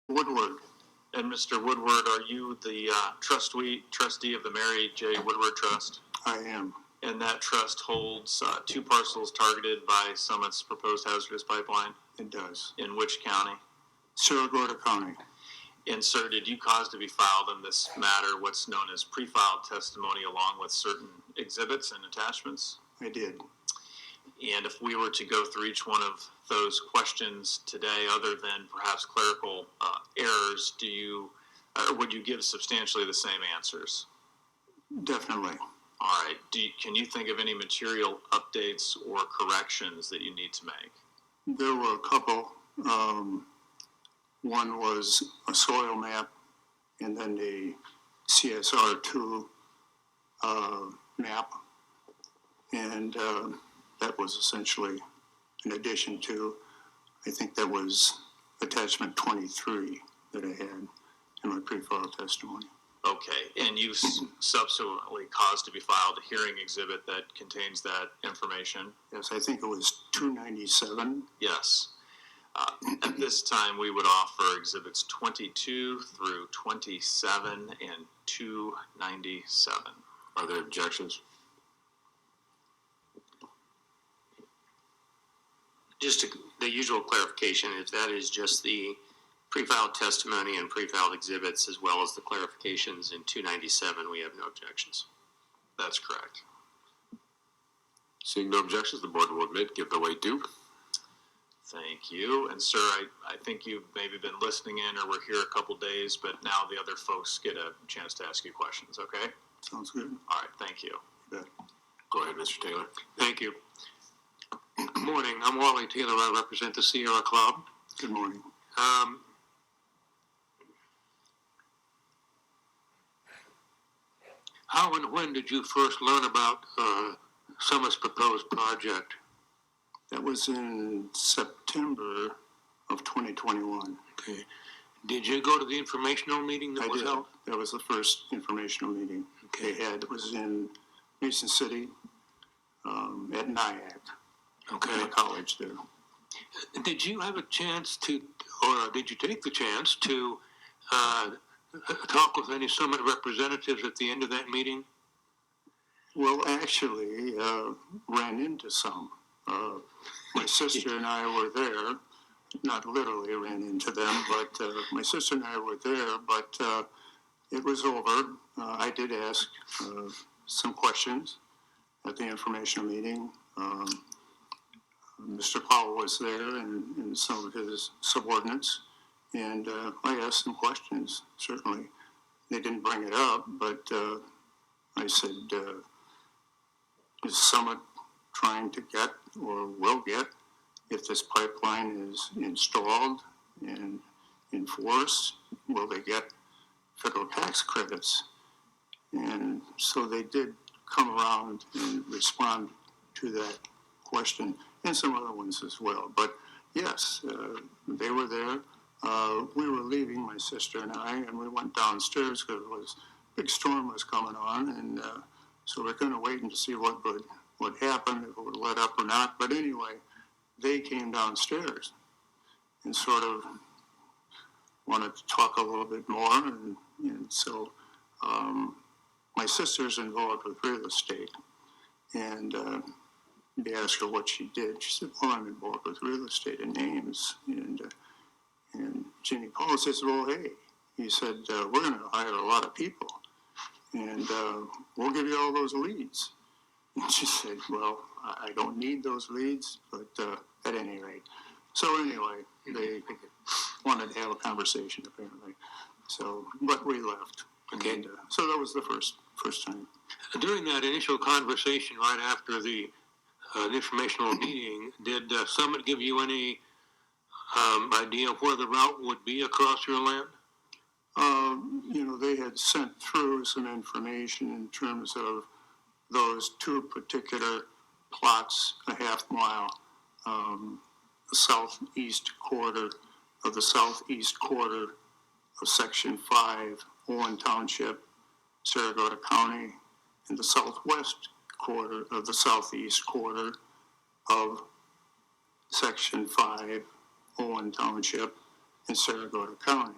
Woodward. And Mr. Woodward, are you the trustee of the Mary J. Woodward Trust? I am. And that trust holds 2 parcels targeted by Summit's proposed hazardous pipeline? It does. In which county? Saragordo County. And sir, did you cause to be filed in this matter what's known as pre-filed testimony along with certain exhibits and attachments? I did. And if we were to go through each one of those questions today, other than perhaps clerical errors, would you give substantially the same answers? Definitely. All right. Can you think of any material updates or corrections that you need to make? There were a couple. One was a soil map, and then the CSR2 map, and that was essentially in addition to, I think that was attachment 23 that I had in my pre-filed testimony. Okay, and you subsequently caused to be filed a hearing exhibit that contains that information? Yes, I think it was 297. Yes. At this time, we would offer exhibits 22 through 27 and 297. Are there objections? Just the usual clarification, if that is just the pre-filed testimony and pre-filed exhibits as well as the clarifications in 297, we have no objections. That's correct. Seeing no objections, the board will admit, give the way due. Thank you. And sir, I think you've maybe been listening in or were here a couple days, but now the other folks get a chance to ask you questions, okay? Sounds good. All right, thank you. Good. Go ahead, Mr. Taylor. Thank you. Good morning. I'm Wally Taylor. I represent the Sierra Club. Good morning. How and when did you first learn about Summit's proposed project? That was in September of 2021. Okay. Did you go to the informational meeting that was held? That was the first informational meeting they had. It was in Mason City at NIAC. Okay. The college there. Did you have a chance to, or did you take the chance to talk with any Summit representatives at the end of that meeting? Well, actually, ran into some. My sister and I were there. Not literally ran into them, but my sister and I were there, but it was over. I did ask some questions at the informational meeting. Mr. Powell was there and some of his subordinates, and I asked some questions, certainly. They didn't bring it up, but I said, is Summit trying to get or will get, if this pipeline is installed and enforced, will they get federal tax credits? And so they did come around and respond to that question and some other ones as well. But yes, they were there. We were leaving, my sister and I, and we went downstairs because a big storm was coming on, and so we're going to wait and see what would happen, if it would let up or not. But anyway, they came downstairs and sort of wanted to talk a little bit more, and so my sister's involved with real estate, and they asked her what she did. She said, well, I'm involved with real estate in Ames. And Jimmy Paul says, well, hey, he said, we're going to hire a lot of people, and we'll give you all those leads. And she said, well, I don't need those leads, but at any rate. So anyway, they wanted to have a conversation, apparently. So, but we left. Okay. And, so that was the first time. During that initial conversation, right after the informational meeting, did Summit give you any idea of where the route would be across your land? They had sent through some information in terms of those 2 particular plots, a half mile, the southeast quarter of Section 5, Owen Township, Saragordo County, and the southwest quarter of the southeast quarter of Section 5, Owen Township, in Sarasota County.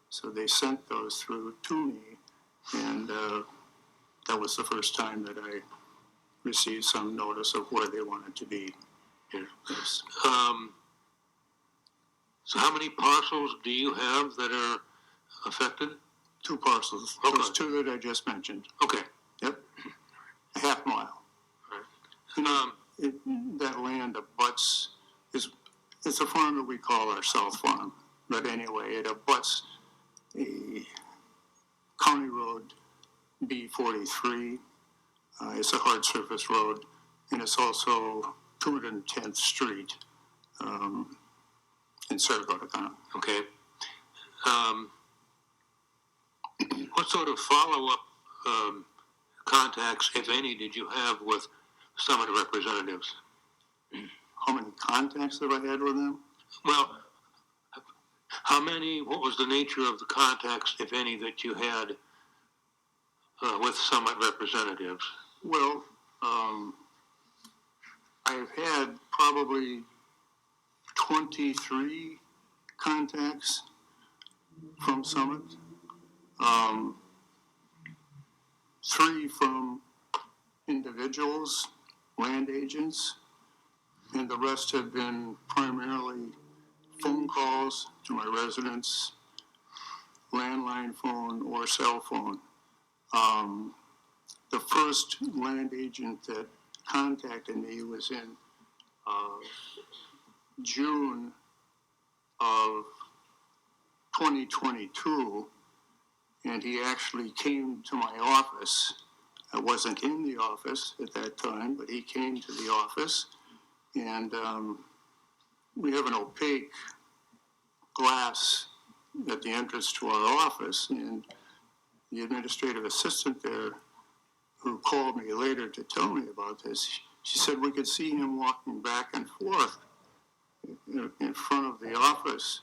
So they sent those through to me, and that was the first time that I received some notice of where they wanted to be. Yes. So how many parcels do you have that are affected? 2 parcels. Okay. Those 2 that I just mentioned. Okay. Yep. A half mile. That land abuts, it's a farm that we call our South Farm. But anyway, it abuts a county road B43. It's a hard surface road, and it's also 210th Street in Sarasota County. Okay. What sort of follow-up contacts, if any, did you have with Summit representatives? How many contacts have I had with them? Well, how many, what was the nature of the contacts, if any, that you had with Summit representatives? Well, I've had probably 23 contacts from Summit. 3 from individuals, land agents, and the rest have been primarily phone calls to my residence, landline phone or cell phone. The first land agent that contacted me was in June of 2022, and he actually came to my office. I wasn't in the office at that time, but he came to the office, and we have an opaque glass at the entrance to our office, and the administrative assistant there, who called me later to tell me about this, she said we could see him walking back and forth in front of the office,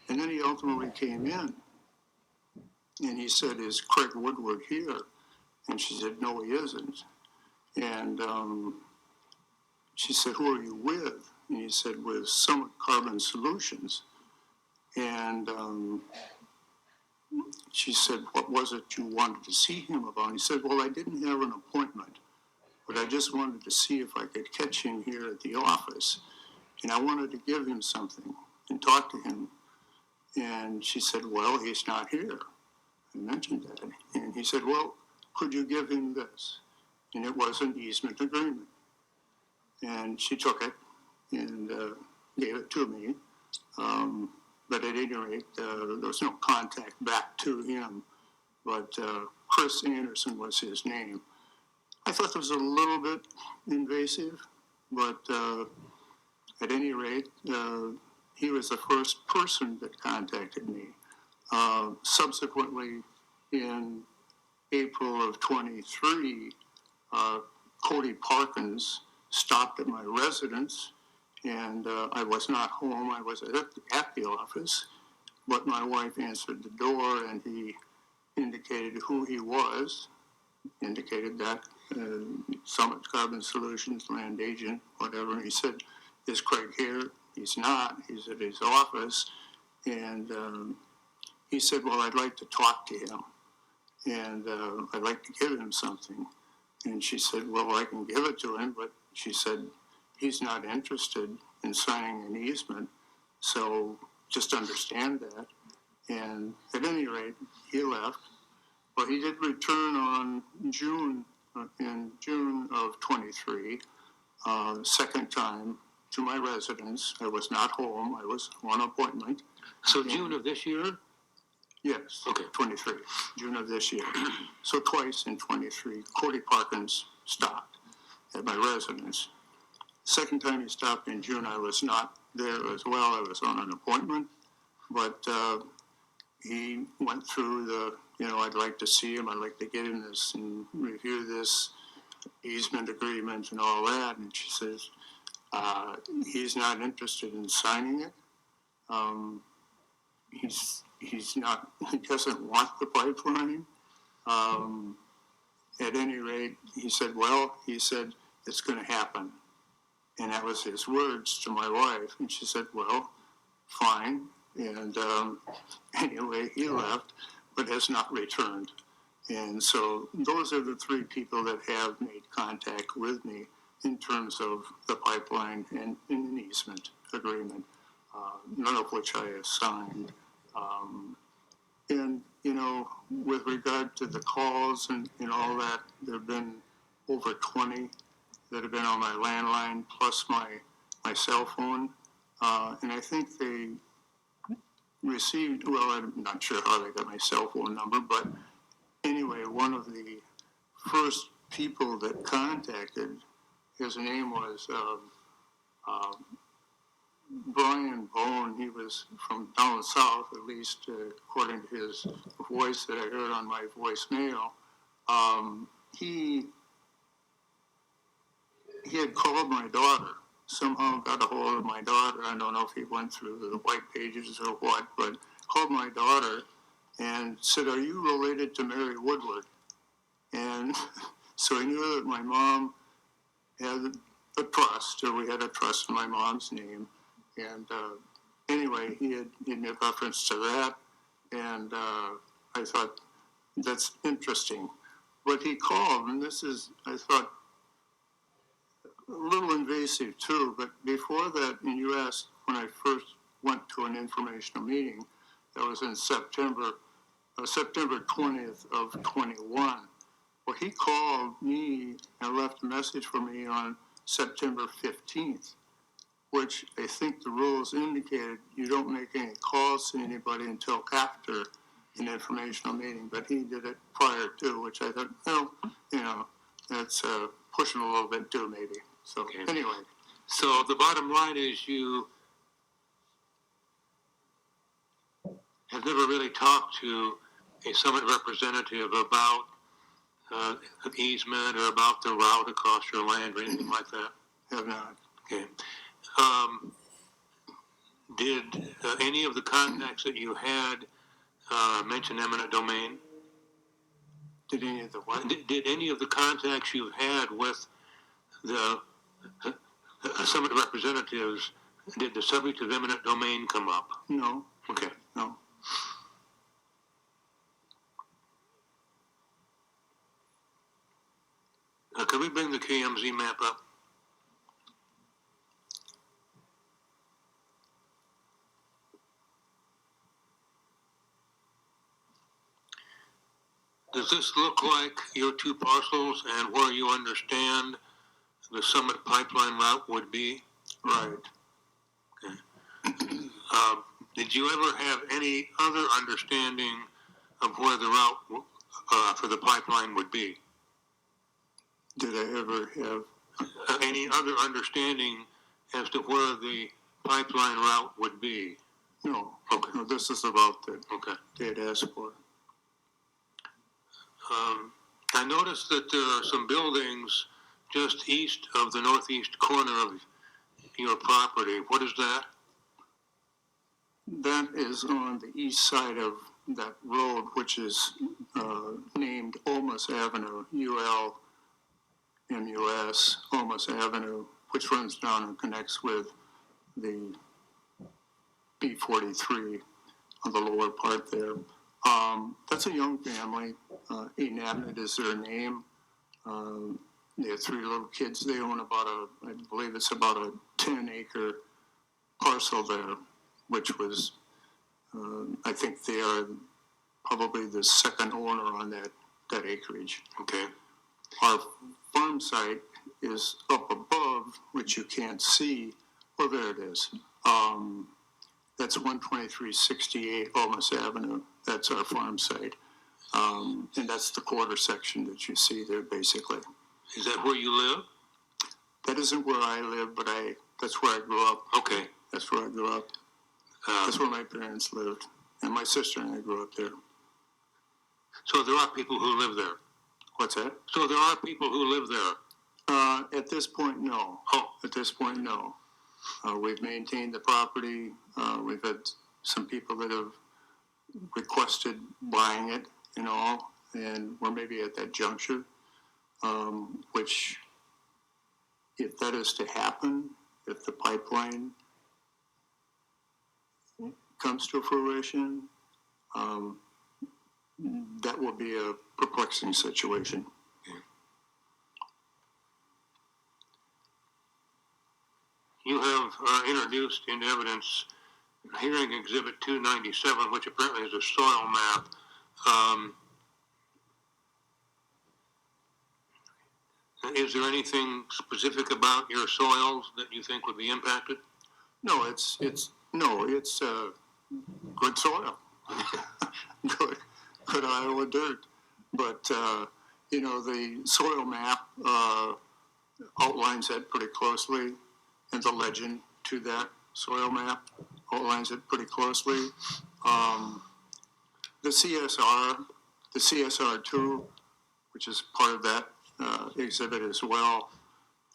and then he ultimately came in, and he said, "Is Craig Woodward here?" And she said, "No, he isn't." And she said, "Who are you with?" And he said, "With Summit Carbon Solutions." And she said, "What was it you wanted to see him about?" He said, "Well, I didn't have an appointment, but I just wanted to see if I could catch him here at the office. And I wanted to give him something and talk to him." And she said, "Well, he's not here." I mentioned that. And he said, "Well, could you give him this?" And it was an easement agreement. And she took it and gave it to me. But at any rate, there was no contact back to him. But Chris Anderson was his name. I thought that was a little bit invasive, but at any rate, he was the first person that contacted me. Subsequently, in April of 23, Cody Parkins stopped at my residence, and I was not home. I was at the office, but my wife answered the door, and he indicated who he was, indicated that Summit Carbon Solutions, land agent, whatever. And he said, "Is Craig here?" He's not. He's at his office. And he said, "Well, I'd like to talk to him, and I'd like to give him something." And she said, "Well, I can give it to him," but she said, "He's not interested in signing an easement, so just understand that." And at any rate, he left. But he did return in June of 23, second time to my residence. I was not home. I was on appointment. So June of this year? Yes. Okay. 23, June of this year. So twice in 23, Cody Parkins stopped at my residence. Second time he stopped in June, I was not there as well. I was on an appointment, but he went through I'd like to see him. I'd like to get him this and review this easement agreement and all that. And she says, he's not interested in signing it. He doesn't want the pipeline. At any rate, he said, "It's going to happen." And that was his words to my wife. And she said, "Well, fine. And anyway, he left, but has not returned. And so those are the three people that have made contact with me in terms of the pipeline and an easement agreement, none of which I have signed. And, you know, with regard to the calls and all that, there have been over 20 that have been on my landline plus my cell phone. And I think they received, well, I'm not sure how they got my cell phone number, but anyway, one of the first people that contacted, his name was Brian Jorde. He was from down south, at least according to his voice that I heard on my voicemail. He had called my daughter, somehow got a hold of my daughter. I don't know if he went through the white pages or what, but called my daughter and said, "Are you related to Mary Woodward?" And so I knew that my mom had a trust, or we had a trust in my mom's name. And anyway, he had made reference to that, and I thought, that's interesting. But he called, and this is, I thought, a little invasive too, but before that, and you asked when I first went to an informational meeting, that was in September 20th of 21. Well, he called me and left a message for me on September 15th, which I think the rules indicated you don't make any calls to anybody until after an informational meeting, but he did it prior to, which I thought, well, you know, that's pushing a little bit too, maybe. So Okay. Anyway. So the bottom line is you have never really talked to a summit representative about an easement or about the route across your land or anything like that? Have not. Okay. Did any of the contacts that you had mention eminent domain? Did any of the what? Did any of the contacts you've had with the summit representatives, did the subject of eminent domain come up? No, Okay. no. Can we bring the KMZ map up? Does this look like your two parcels and where you understand the Summit pipeline route would be? Right. Did you ever have any other understanding of where the route for the pipeline would be? Did I ever have? Any other understanding as to where the pipeline route would be? No. Okay. No, this is about the Okay. they had asked for. I noticed that there are some buildings just east of the northeast corner of your property. What is that? That is on the east side of that road, which is named Olmus Avenue, ULMUS, Olmus Avenue, which runs down and connects with the B43 on the lower part there. That's a young family. Eminent is their name. They have three little kids. They own I believe it's about a 10-acre parcel there, which was, I think they are probably the second owner on that acreage. Okay. Our farm site is up above, which you can't see. Well, there it is. That's 12368 Olmus Avenue. That's our farm site. And that's the quarter section that you see there, basically. Is that where you live? That isn't where I live, but that's where I grew up. Okay. That's where I grew up. That's where my parents lived. And my sister and I grew up there. So there are people who live there? What's that? So there are people who live there? At this point, no. Oh. At this point, no. We've maintained the property. We've had some people that have requested buying it and all, and we're maybe at that juncture, which, if that is to happen, if the pipeline comes to fruition, that will be a perplexing situation. You have introduced into evidence hearing exhibit 297, which apparently is a soil map. Is there anything specific about your soils that you think would be impacted? No, it's good soil, good Iowa dirt. But the soil map outlines that pretty closely, and the legend to that soil map outlines it pretty closely. The CSR2, which is part of that exhibit as well,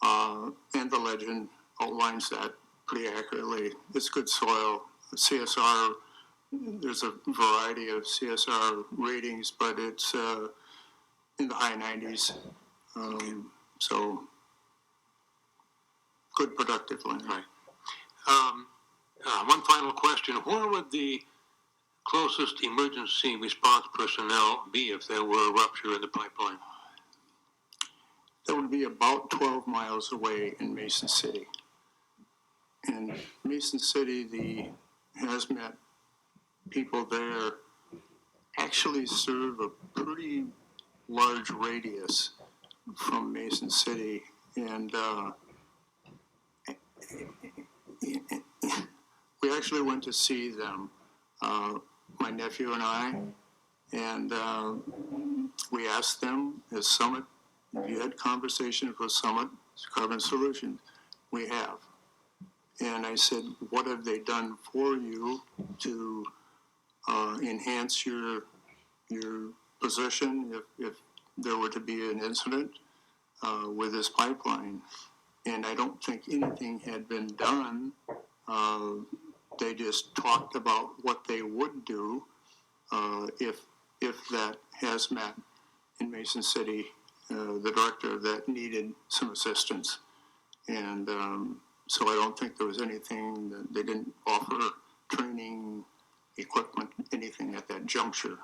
and the legend outlines that pretty accurately. It's good soil. CSR, there's a variety of CSR ratings, but it's in the high 90s. So good productive land. Right. One final question. Where would the closest emergency response personnel be if there were a rupture in the pipeline? That would be about 12 miles away in Mason City. In Mason City, the hazmat people there actually serve a pretty large radius from Mason City. And we actually went to see them, my nephew and I, and we asked them, as Summit, have you had conversations with Summit Carbon Solutions? We have. And I said, what have they done for you to enhance your position if there were to be an incident with this pipeline? And I don't think anything had been done. They just talked about what they would do if that hazmat in Mason City, the director of that, needed some assistance. And so I don't think there was anything that they didn't offer training, equipment, anything at that juncture,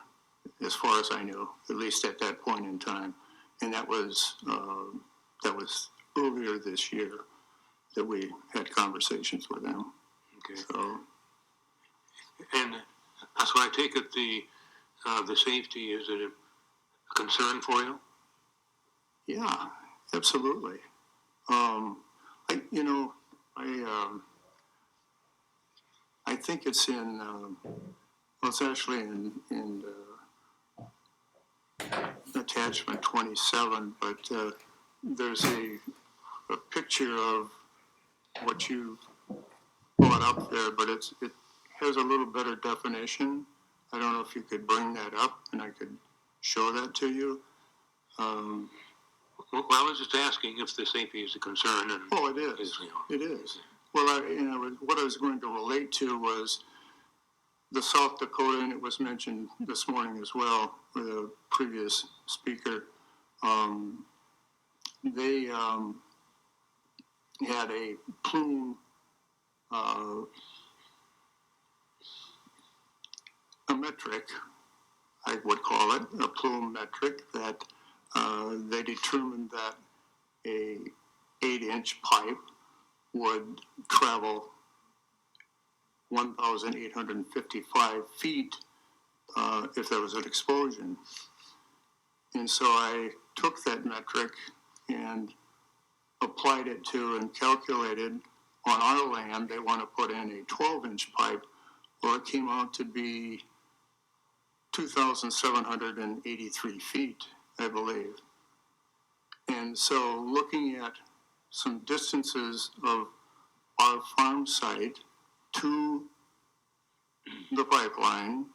as far as I knew, at least at that point in time. And that was earlier this year that we had conversations with them. Okay. So, and so I take it the safety is a concern for you? yeah, absolutely. I think it's in, it's actually in attachment 27, but there's a picture of what you brought up there, but it has a little better definition. I don't know if you could bring that up and I could show that to you. Well, I was just asking if the safety is a concern. And Oh, it is. It is. Well, what I was going to relate to was the South Dakota, and it was mentioned this morning as well with a previous speaker. They had a plume, a metric, I would call it, a plume metric, that they determined that a 8-inch pipe would travel 1,855 feet if there was an explosion. And so I took that metric and applied it to and calculated on our land, they want to put in a 12-inch pipe. Well, it came out to be 2,783 feet, I believe. And so looking at some distances of our farm site to the pipeline,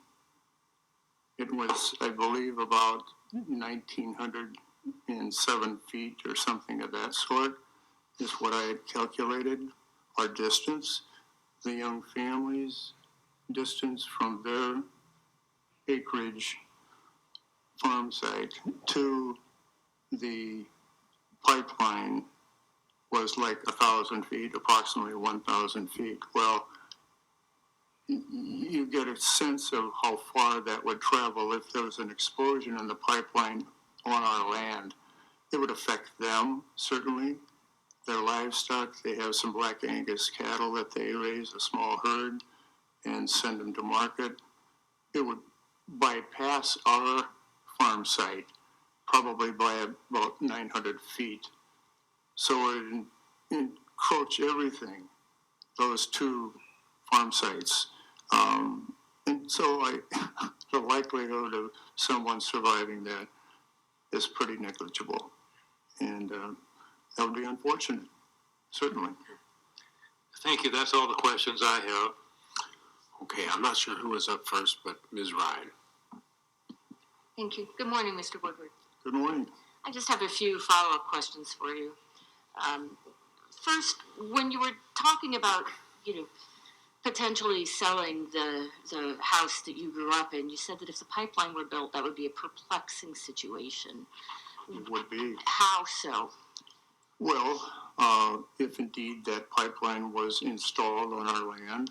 it was, I believe, about 1,907 feet or something of that sort is what I had calculated our distance. The young families' distance from their acreage farm site to the pipeline was like 1,000 feet, approximately 1,000 feet. Well, you get a sense of how far that would travel if there was an explosion in the pipeline on our land. It would affect them, certainly. Their livestock, they have some Black Angus cattle that they raise, a small herd, and send them to market. It would bypass our farm site probably by about 900 feet. So it would encroach everything, those two farm sites. And so the likelihood of someone surviving that is pretty negligible. And that would be unfortunate, certainly. Thank you. That's all the questions I have. Okay, I'm not sure who was up first, but Ms. Ryan. Thank you. Good morning, Mr. Woodward. Good morning. I just have a few follow-up questions for you. First, when you were talking about, potentially selling the house that you grew up in, you said that if the pipeline were built, that would be a perplexing situation. It would be. How so? Well, if indeed that pipeline was installed on our land,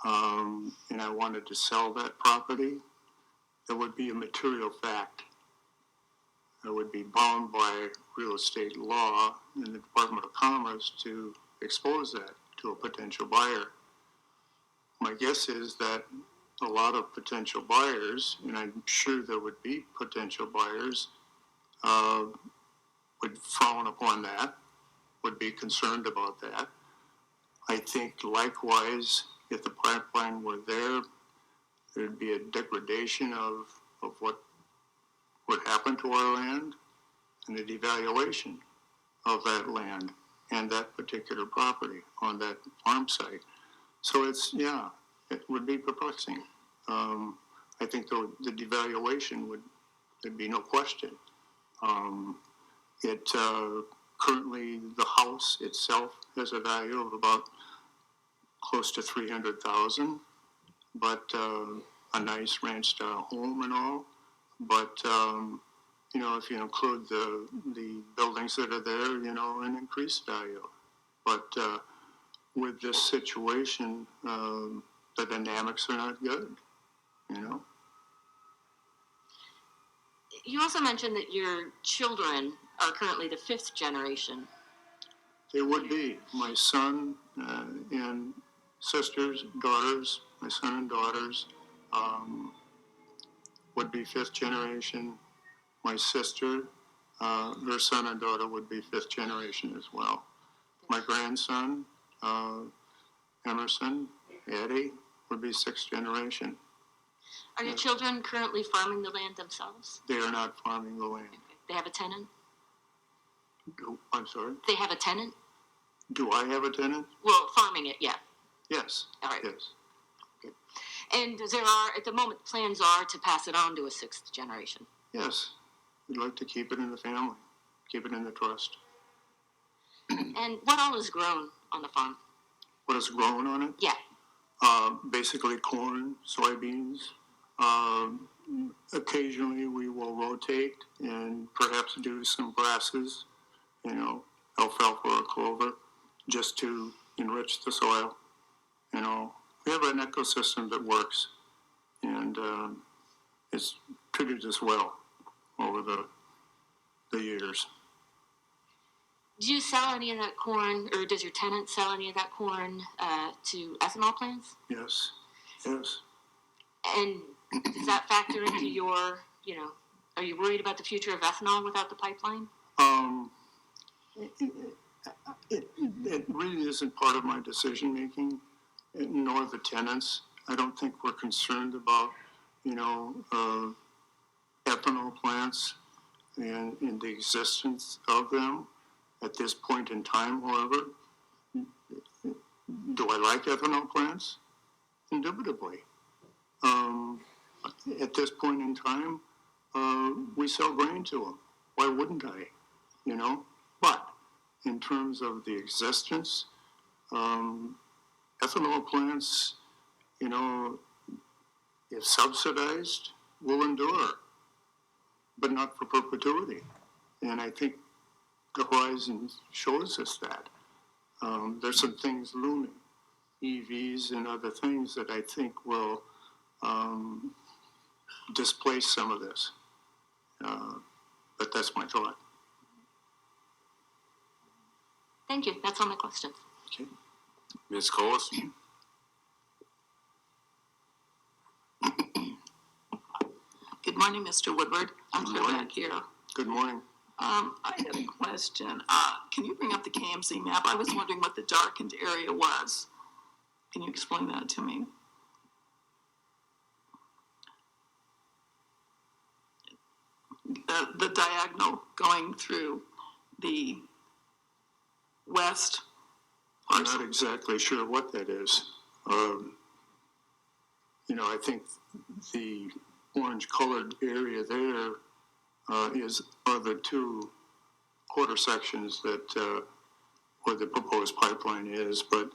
and I wanted to sell that property, there would be a material fact. I would be bound by real estate law in the Department of Commerce to expose that to a potential buyer. My guess is that a lot of potential buyers, and I'm sure there would be potential buyers, would frown upon that, would be concerned about that. I think likewise, if the pipeline were there, there'd be a degradation of what would happen to our land and a devaluation of that land and that particular property on that farm site. So it would be perplexing. I think the devaluation there'd be no question. Currently the house itself has a value of about close to $300,000, but a nice ranch style home and all. But if you include the buildings that are there, an increased value. But with this situation, the dynamics are not good. You also mentioned that your children are currently the 5th generation. They would be. My son and sisters, daughters, my son and daughters would be 5th generation. My sister, her son and daughter would be 5th generation as well. My grandson, Emerson, Atty, would be 6th generation. Are your children currently farming the land themselves? They are not farming the land. They have a tenant? I'm sorry? They have a tenant? Do I have a tenant? Well, farming it, yeah. Yes. All right. Yes. And there are, at the moment, plans are to pass it on to a 6th generation. Yes. We'd like to keep it in the family, keep it in the trust. And what all is grown on the farm? What is grown on it? Yeah. Basically corn, soybeans. Occasionally we will rotate and perhaps do some grasses, alfalfa or clover, just to enrich the soil. We have an ecosystem that works, and it's treated us well over the years. Do you sell any of that corn, or does your tenant sell any of that corn to ethanol plants? Yes, yes. And does that factor into your, are you worried about the future of ethanol without the pipeline? It really isn't part of my decision making, nor the tenants. I don't think we're concerned about, ethanol plants and the existence of them at this point in time. However, do I like ethanol plants? Indubitably. At this point in time, we sell grain to them. Why wouldn't I? But in terms of the existence, ethanol plants, if subsidized, will endure, but not for perpetuity. And I think the horizon shows us that. There's some things looming, EVs and other things that I think will displace some of this. But that's my thought. Thank you. That's all my questions. Okay. Ms. Coles? Good morning, Mr. Woodward. I'm Good clear morning. back here. Good morning. I had a question. Can you bring up the KMC map? I was wondering what the darkened area was. Can you explain that to me? The diagonal going through the west I'm parcel. not exactly sure what that is. I think the orange-colored area there are the two quarter sections that where the proposed pipeline is, but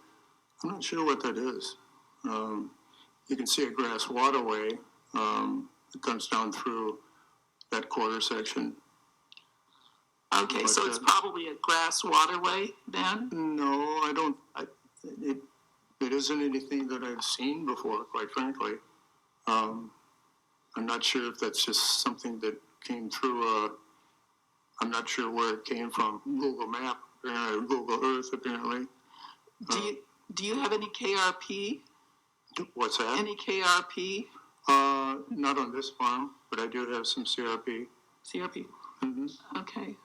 I'm not sure what that is. You can see a grass waterway that comes down through that quarter section. Okay, so it's probably a grass waterway then? No, I don't. It isn't anything that I've seen before, quite frankly. I'm not sure if that's just something that came through. I'm not sure where it came from. Google Map, Google Earth, apparently. Do you have any KRP? What's that? Any KRP? Not on this farm, but I do have some CRP. CRP. Mm-hmm. Okay.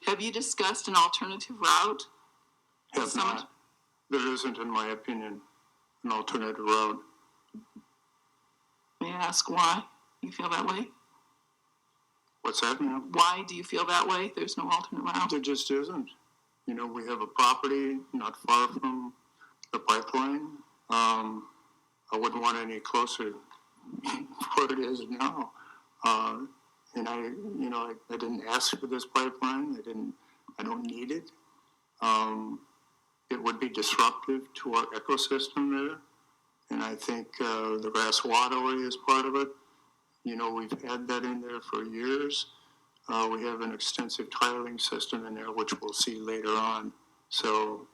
Have you discussed an alternative route? Have not. There isn't, in my opinion, an alternative route. May I ask why you feel that way? What's that, ma'am? Why do you feel that way? There's no alternate route. There just isn't. We have a property not far from the pipeline. I wouldn't want any closer where it is now. And I didn't ask for this pipeline. I don't need it. It would be disruptive to our ecosystem there. And I think the grass waterway is part of it. We've had that in there for years. We have an extensive tiling system in there, which we'll see later on. So,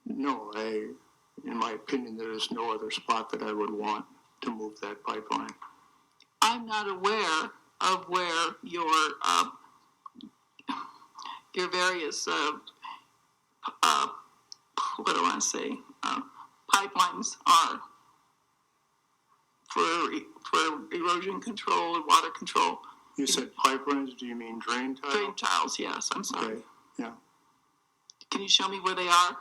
no, in my opinion, there is no other spot that I would want to move that pipeline. I'm not aware of where your various what do I say pipelines are for erosion control and water control. You said pipelines, do you mean drain tile? Drain tiles, yes, I'm sorry. Okay, yeah. Can you show me where they are?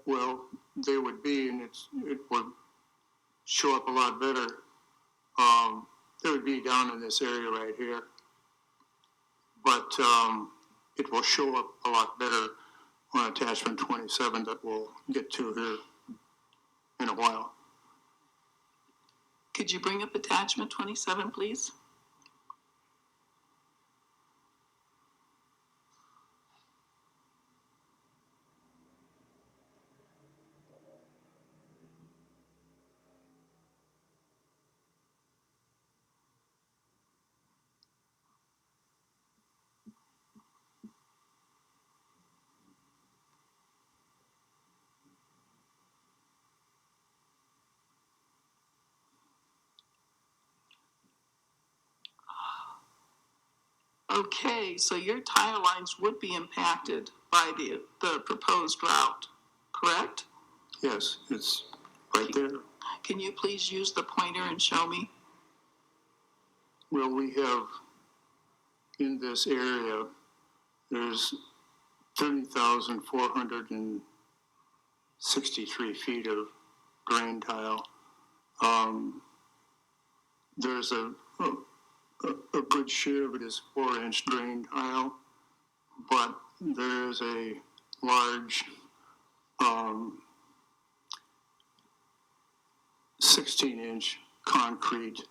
Well, they would be, and it would show up a lot better. They would be down in this area right here. But it will show up a lot better on attachment 27 that we'll get to here in a while. Could you bring up attachment 27, please? Okay, so your tile lines would be impacted by the proposed route, correct? Yes, it's right there. Can you please use the pointer and show me? Well, we have in this area, there's 30,463 feet of drain tile. There's a good share of it is 4-inch drain tile, but there is a large 16-inch concrete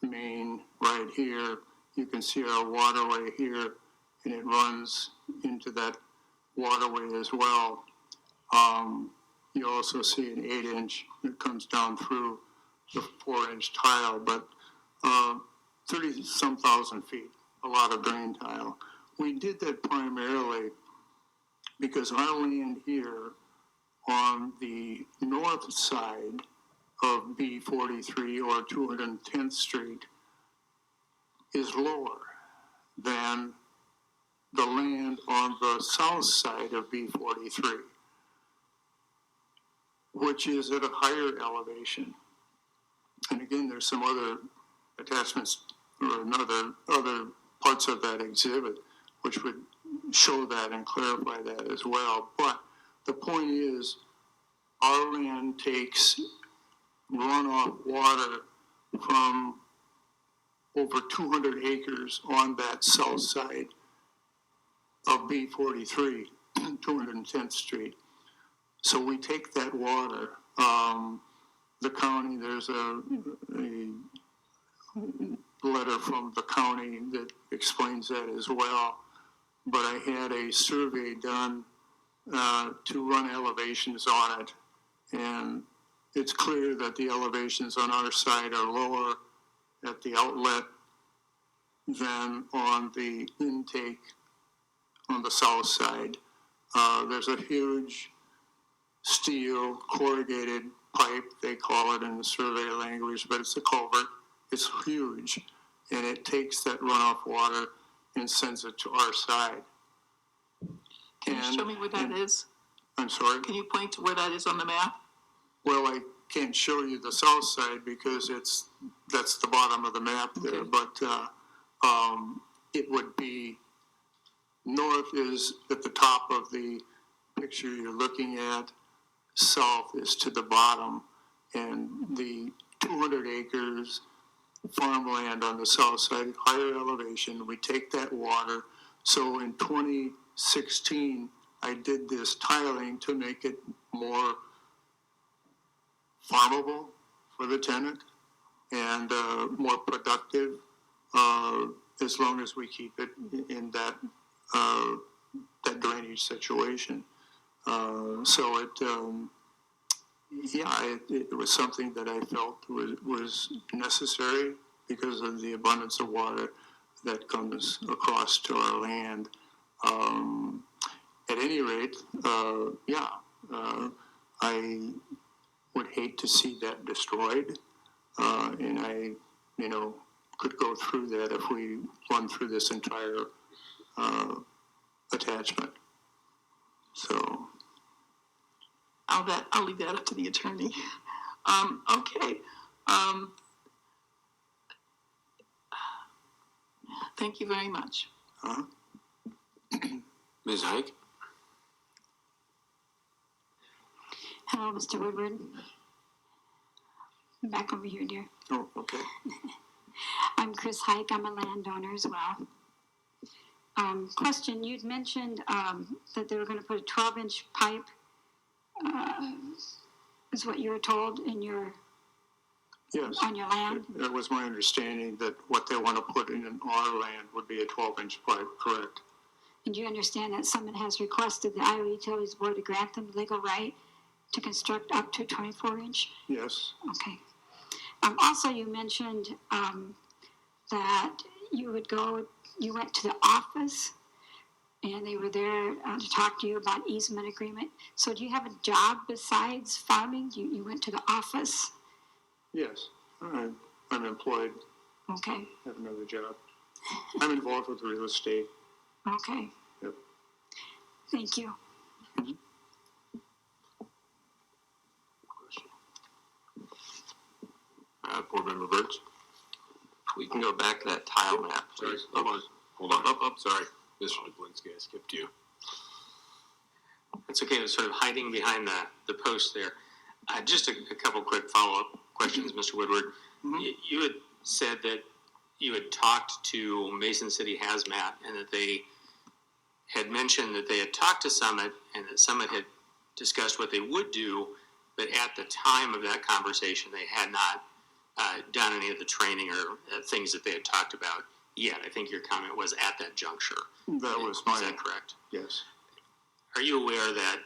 main right here. You can see our waterway here, and it runs into that waterway as well. You also see an 8-inch that comes down through the 4-inch tile, but 30-some thousand feet, a lot of drain tile. We did that primarily because our land here on the north side of B43 or 210th Street is lower than the land on the south side of B43, which is at a higher elevation. And again, there's some other attachments or other parts of that exhibit which would show that and clarify that as well. But the point is, our land takes runoff water from over 200 acres on that south side of B43, 210th Street. So we take that water. The county, there's a letter from the county that explains that as well. But I had a survey done to run elevations on it, and it's clear that the elevations on our side are lower at the outlet than on the intake on the south side. There's a huge steel corrugated pipe, they call it in the survey language, but it's a culvert. It's huge, and it takes that runoff water and sends it to our side. Can you show me where that is? I'm sorry? Can you point to where that is on the map? Well, I can't show you the south side because that's the bottom of the map there, Okay. but it would be north is at the top of the picture you're looking at, south is to the bottom, and the 200 acres farmland on the south side, higher elevation, we take that water. So in 2016, I did this tiling to make it more farmable for the tenant and more productive as long as we keep it in that drainage situation. So it was something that I felt was necessary because of the abundance of water that comes across to our land. At any rate, I would hate to see that destroyed, and I, could go through that if we run through this entire attachment. So. I'll leave that up to the attorney. Okay. Thank you very much. Ms. Hike? Hello, Mr. Woodward. I'm back over here, dear. Oh, okay. I'm Chris Hike. I'm a landowner as well. Question, you'd mentioned that they were going to put a 12-inch pipe, is what you were told in Yes. on your land? That was my understanding that what they want to put in our land would be a 12-inch pipe, correct? And you understand that someone has requested the Iowa Utilities Board to grant them legal right to construct up to 24-inch? Yes. Okay. Also, you mentioned that you went to the office and they were there to talk to you about easement agreement. So do you have a job besides farming? You went to the office? Yes. I'm employed. Okay. I have another job. I'm involved with real estate. Okay. Yep. Thank you. Board Member Burns? We can go back to that tile map, Sorry, please. hold on. Sorry. Mr. Duplinsky, I skipped you. It's okay, I was sort of hiding behind the post there. Just a couple quick follow-up questions, Mr. Woodward. Mhm. You had said that you had talked to Mason City Hazmat and that they had mentioned that they had talked to Summit and that Summit had discussed what they would do, but at the time of that conversation, they had not done any of the training or things that they had talked about yet. I think your comment was at that juncture. That was Is my, that correct? yes. Are you aware that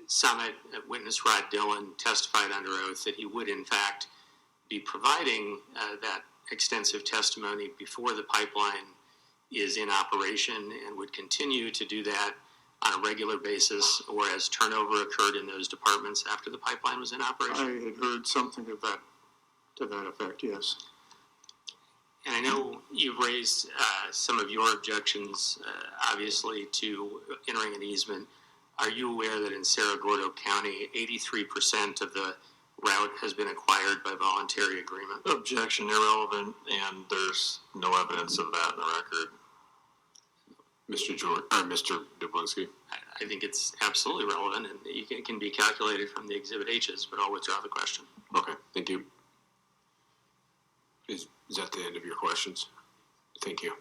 Summit witness Rod Dillon testified under oath that he would in fact be providing that extensive testimony before the pipeline is in operation and would continue to do that on a regular basis, whereas turnover occurred in those departments after the pipeline was in operation? I had heard something of that, to that effect, yes. And I know you've raised some of your objections, obviously, to entering an easement. Are you aware that in Cerro Gordo County, 83% of the route has been acquired by voluntary agreement? Objection, irrelevant, and there's no evidence of that in the record. Mr. Jorde, or Mr. Dublinsky. I think it's absolutely relevant, and it can be calculated from the Exhibit H's, but I'll withdraw the question. Okay, thank you. Is that the end of your questions? Thank you.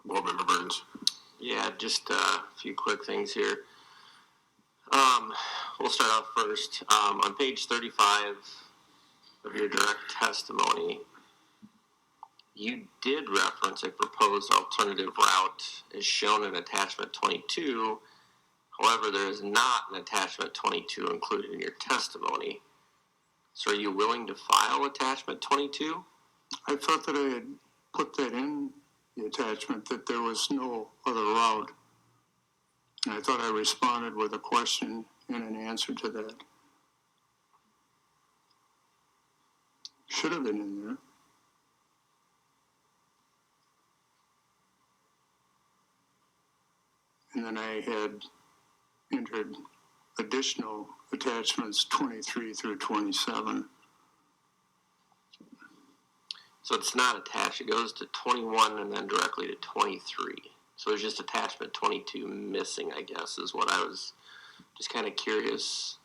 Board Member Burns. Yeah, just a few quick things here. We'll start off first. On page 35 of your direct testimony, you did reference a proposed alternative route as shown in attachment 22. However, there is not an attachment 22 included in your testimony. So are you willing to file attachment 22? I thought that I had put that in the attachment, that there was no other route. And I thought I responded with a question and an answer to that. Should have been in there. And then I had entered additional attachments 23 through 27. So it's not attached. It goes to 21 and then directly to 23. So there's just attachment 22 missing, I guess, is what I was just kind of curious.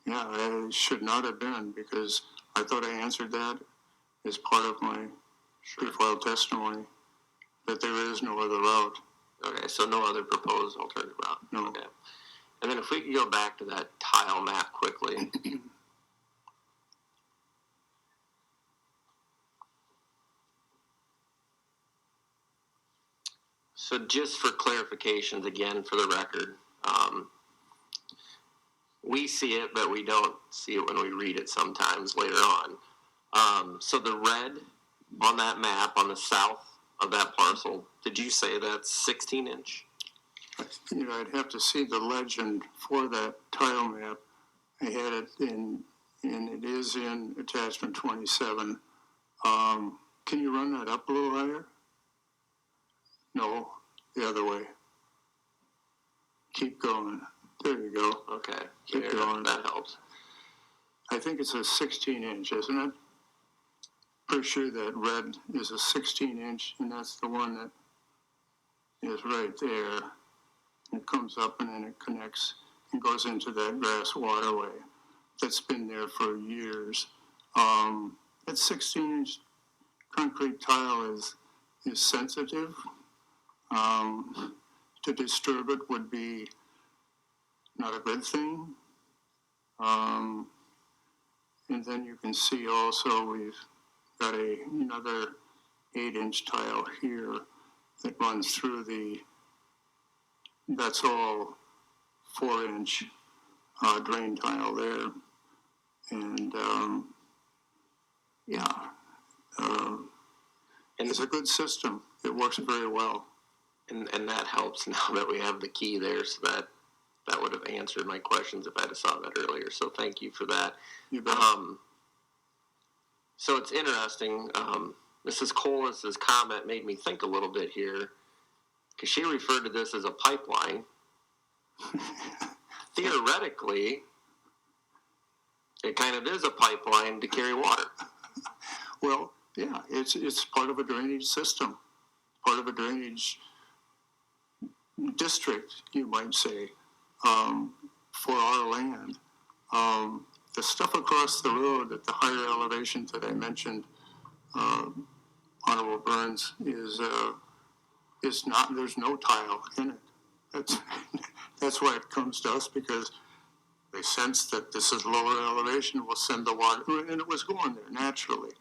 Yeah, I should not have been, because I thought I answered that as part of my pre-filed testimony, that there is no other route. Okay, so no other proposed alternative route? No. Okay. And then if we could go back to that tile map quickly. So just for clarifications, again, for the record, we see it, but we don't see it when we read it sometimes later on. So the red on that map on the south of that parcel, did you say that's 16-inch? You know, I'd have to see the legend for that tile map. I had it in, and it is in attachment 27. Can you run that up a little higher? No, the other way. Keep going. There you go. Okay, Keep there, going. that helps. I think it's a 16-inch, isn't it? Pretty sure that red is a 16-inch, and that's the one that is right there. It comes up and then it connects and goes into that grass waterway that's been there for years. That 16-inch concrete tile is sensitive. To disturb it would be not a good thing. And then you can see also we've got another 8-inch tile here that runs through that's all 4-inch drain tile there. And it's a good system. It works very well. And that helps now that we have the key there, so that would have answered my questions if I'd have saw that earlier. So thank you for that. You bet. So it's interesting. Mrs. Colas's comment made me think a little bit here, because she referred to this as a pipeline. Theoretically, it kind of is a pipeline to carry water. Well, yeah, it's part of a drainage system, part of a drainage district, you might say, for our land. The stuff across the road at the higher elevation that I mentioned, Honorable Burns, is not. There's no tile in it. That's why it comes to us, because they sense that this is lower elevation. We'll send the water, and it was going there naturally.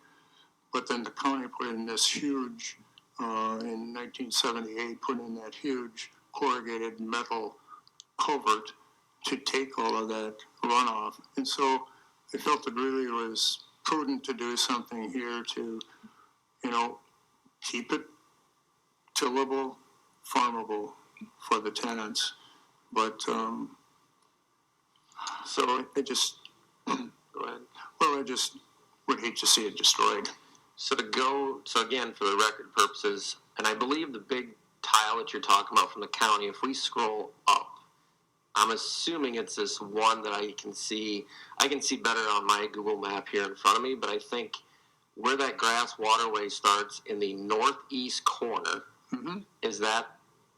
But then the county put in this huge, in 1978, put in that huge corrugated metal culvert to take all of that runoff. And so I felt it really was prudent to do something here to, keep it tillable, farmable for the tenants. But, so I just, Go ahead. well, I just would hate to see it destroyed. So again, for the record purposes, and I believe the big tile that you're talking about from the county, if we scroll up, I'm assuming it's this one that I can see better on my Google map here in front of me, but I think where that grass waterway starts in the northeast corner, is that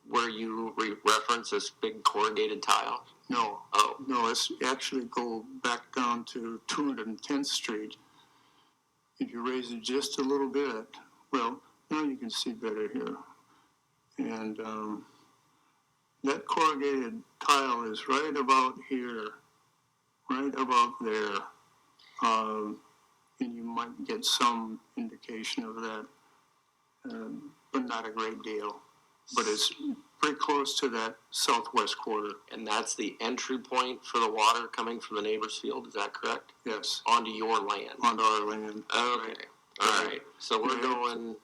where you reference this big corrugated tile? No. Oh. No, it's actually go back down to 210th Street. If you raise it just a little bit, well, now you can see better here. And that corrugated tile is right about here, right about there. And you might get some indication of that, but not a great deal. But it's pretty close to that southwest quarter. And that's the entry point for the water coming from the neighbor's field, is that correct? Yes, Onto your land? onto our land. Okay, all right. So we're going...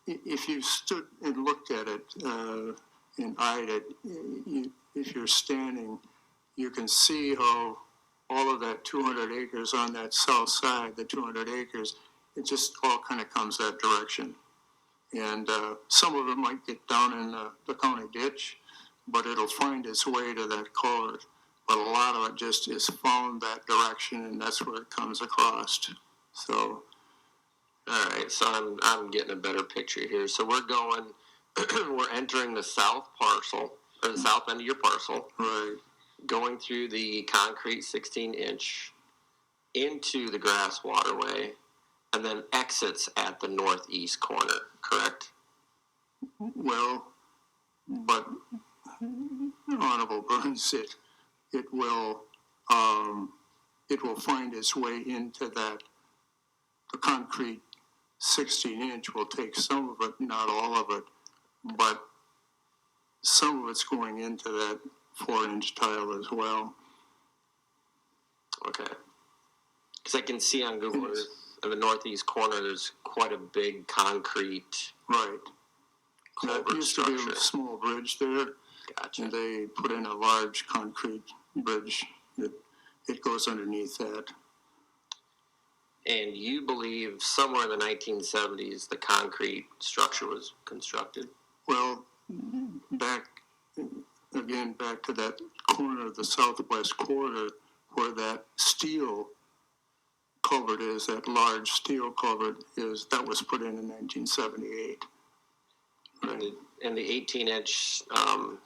If you stood and looked at it and eyed it, if you're standing, you can see how all of that 200 acres on that south side, the 200 acres, it just all kind of comes that direction. And some of it might get down in the county ditch, but it'll find its way to that culvert. But a lot of it just is found that direction, and that's where it comes across. So, All right, so I'm getting a better picture here. So we're going, we're entering the south parcel, or the south end of your parcel, right, going through the concrete 16-inch into the grass waterway, and then exits at the northeast corner, correct? well, but Honorable Burns, it will find its way into that. The concrete 16-inch will take some of it, not all of it, but some of it's going into that 4-inch tile as well. Okay. Because I can see on Google Earth, in the northeast corner, there's quite a big concrete Right. That culvert used to be structure. a small bridge there, Gotcha. and they put in a large concrete bridge. It goes underneath that. And you believe somewhere in the 1970s the concrete structure was constructed? Well, back to that corner of the southwest quarter where that steel culvert is, that large steel culvert is, that was put in 1978. Right. And the 18-inch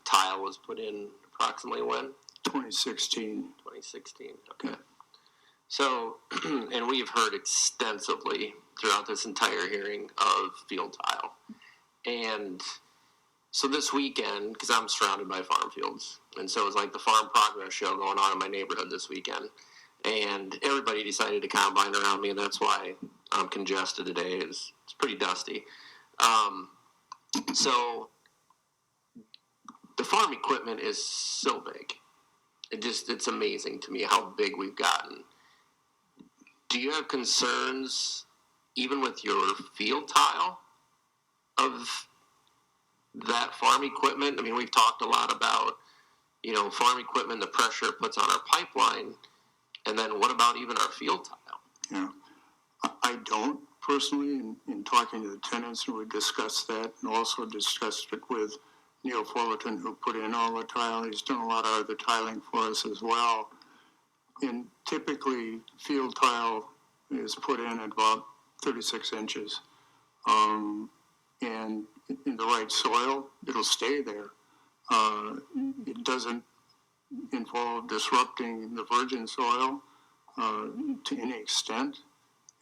tile was put in approximately when? 2016. 2016, okay. So, and we've heard extensively throughout this entire hearing of field tile. And so this weekend, because I'm surrounded by farm fields, and so it was like the farm progress show going on in my neighborhood this weekend. And everybody decided to combine around me, and that's why I'm congested today. It's pretty dusty. So the farm equipment is so big. It's amazing to me how big we've gotten. Do you have concerns, even with your field tile, of that farm equipment? I mean, we've talked a lot about, farm equipment, the pressure it puts on our pipeline, and then what about even our field tile? Yeah. I don't personally, in talking to the tenants, and we discussed that, and also discussed it with Neil Fullerton, who put in all the tile. He's done a lot of other tiling for us as well. And typically, field tile is put in at about 36 inches. And in the right soil, it'll stay there. It doesn't involve disrupting the virgin soil to any extent.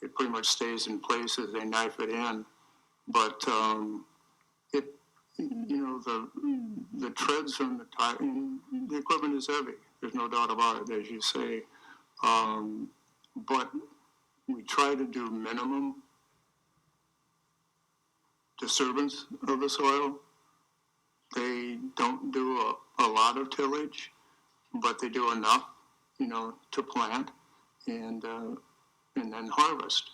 It pretty much stays in place as they knife it in. But the treads on the tile, the equipment is heavy. There's no doubt about it, as you say. But we try to do minimum disturbance of the soil. They don't do a lot of tillage, but they do enough, to plant and then harvest.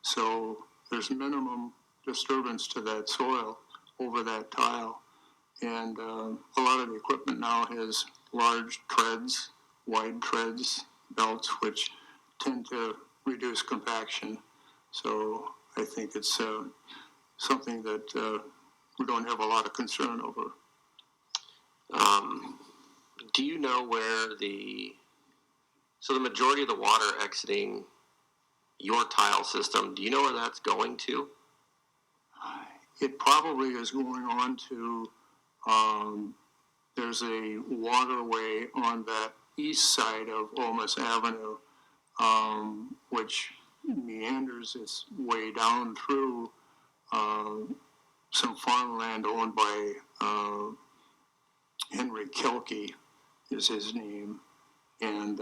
So there's minimum disturbance to that soil over that tile. And a lot of the equipment now has large treads, wide treads, belts, which tend to reduce compaction. So I think it's something that we don't have a lot of concern over. Do you know where the majority of the water exiting your tile system, do you know where that's going to? It probably is going on to, there's a waterway on that east side of Olmus Avenue, which meanders its way down through some farmland owned by Henry Kelke is his name, and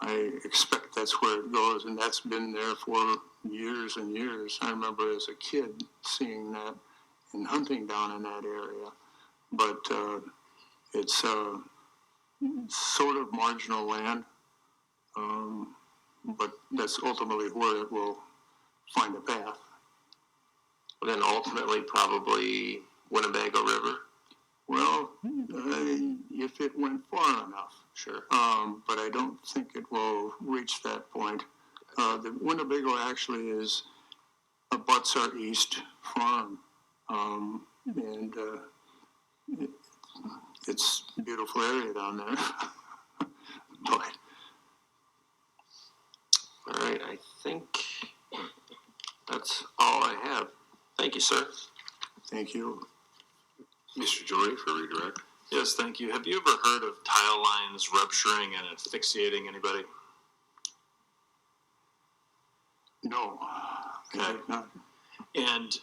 I expect that's where it goes, and that's been there for years and years. I remember as a kid seeing that and hunting down in that area, but it's sort of marginal land, but that's ultimately where it will find a path. Then ultimately probably Winnebago River. Well, if it went far enough. Sure. But I don't think it will reach that point. The Winnebago actually is abuts our east farm, and it's a beautiful area down there. But All right, I think that's all I have. Thank you, sir. thank you. Mr. Jorde for redirect. Yes, thank you. Have you ever heard of tile lines rupturing and asphyxiating anybody? No, Okay. I have not. And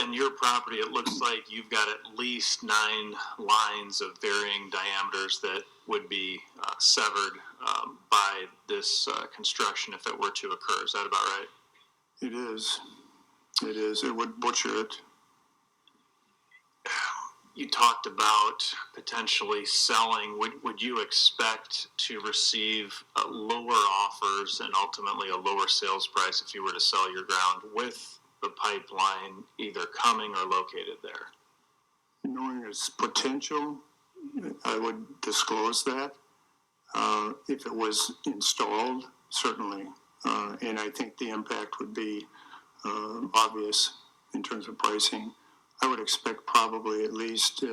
in your property, it looks like you've got at least 9 lines of varying diameters that would be severed by this construction if it were to occur. Is that about right? It is. It is. It would butcher it. You talked about potentially selling. Would you expect to receive lower offers and ultimately a lower sales price if you were to sell your ground with the pipeline either coming or located there? Knowing its potential, I would disclose that. If it was installed, certainly. And I think the impact would be obvious in terms of pricing. I would expect probably at least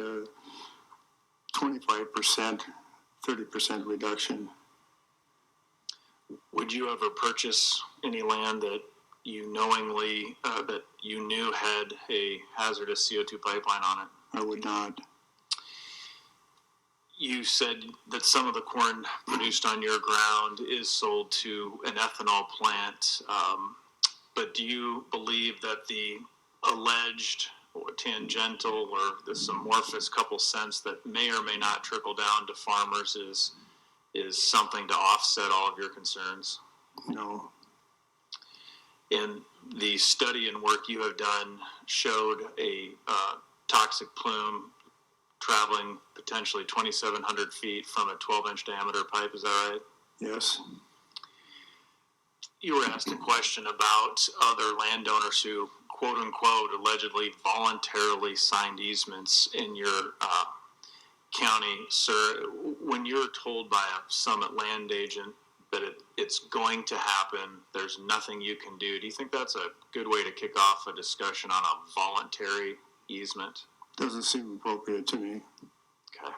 25%, 30% reduction. Would you ever purchase any land that you knowingly, that you knew had a hazardous CO2 pipeline on it? I would not. You said that some of the corn produced on your ground is sold to an ethanol plant, but do you believe that the alleged or tangential or this amorphous couple cents that may or may not trickle down to farmers is something to offset all of your concerns? No. And the study and work you have done showed a toxic plume traveling potentially 2,700 feet from a 12-inch diameter pipe. Is that right? Yes. You were asked a question about other landowners who, quote unquote, allegedly voluntarily signed easements in your county. Sir, when you're told by a Summit land agent that it's going to happen, there's nothing you can do you think that's a good way to kick off a discussion on a voluntary easement? Doesn't seem appropriate to me. Okay.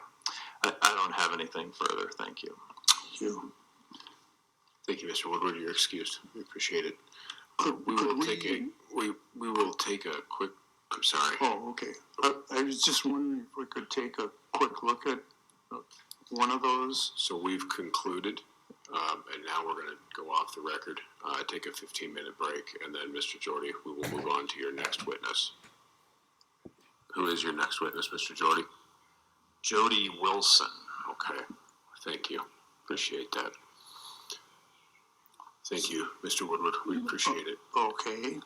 I don't have anything further. Thank you. Thank you. Thank you, Mr. Woodward. You're excused. We appreciate it. We Could will take a quick. I'm sorry. Oh, okay. I was just wondering if we could take a quick look at one of those. So we've concluded, and now we're going to go off the record. Take a 15-minute break, and then Mr. Jorde, we will move on to your next witness. Who is your next witness, Mr. Jorde? Jody Wilson. Okay. Thank you. Appreciate that. Thank you, Mr. Woodward. We appreciate it. Okay.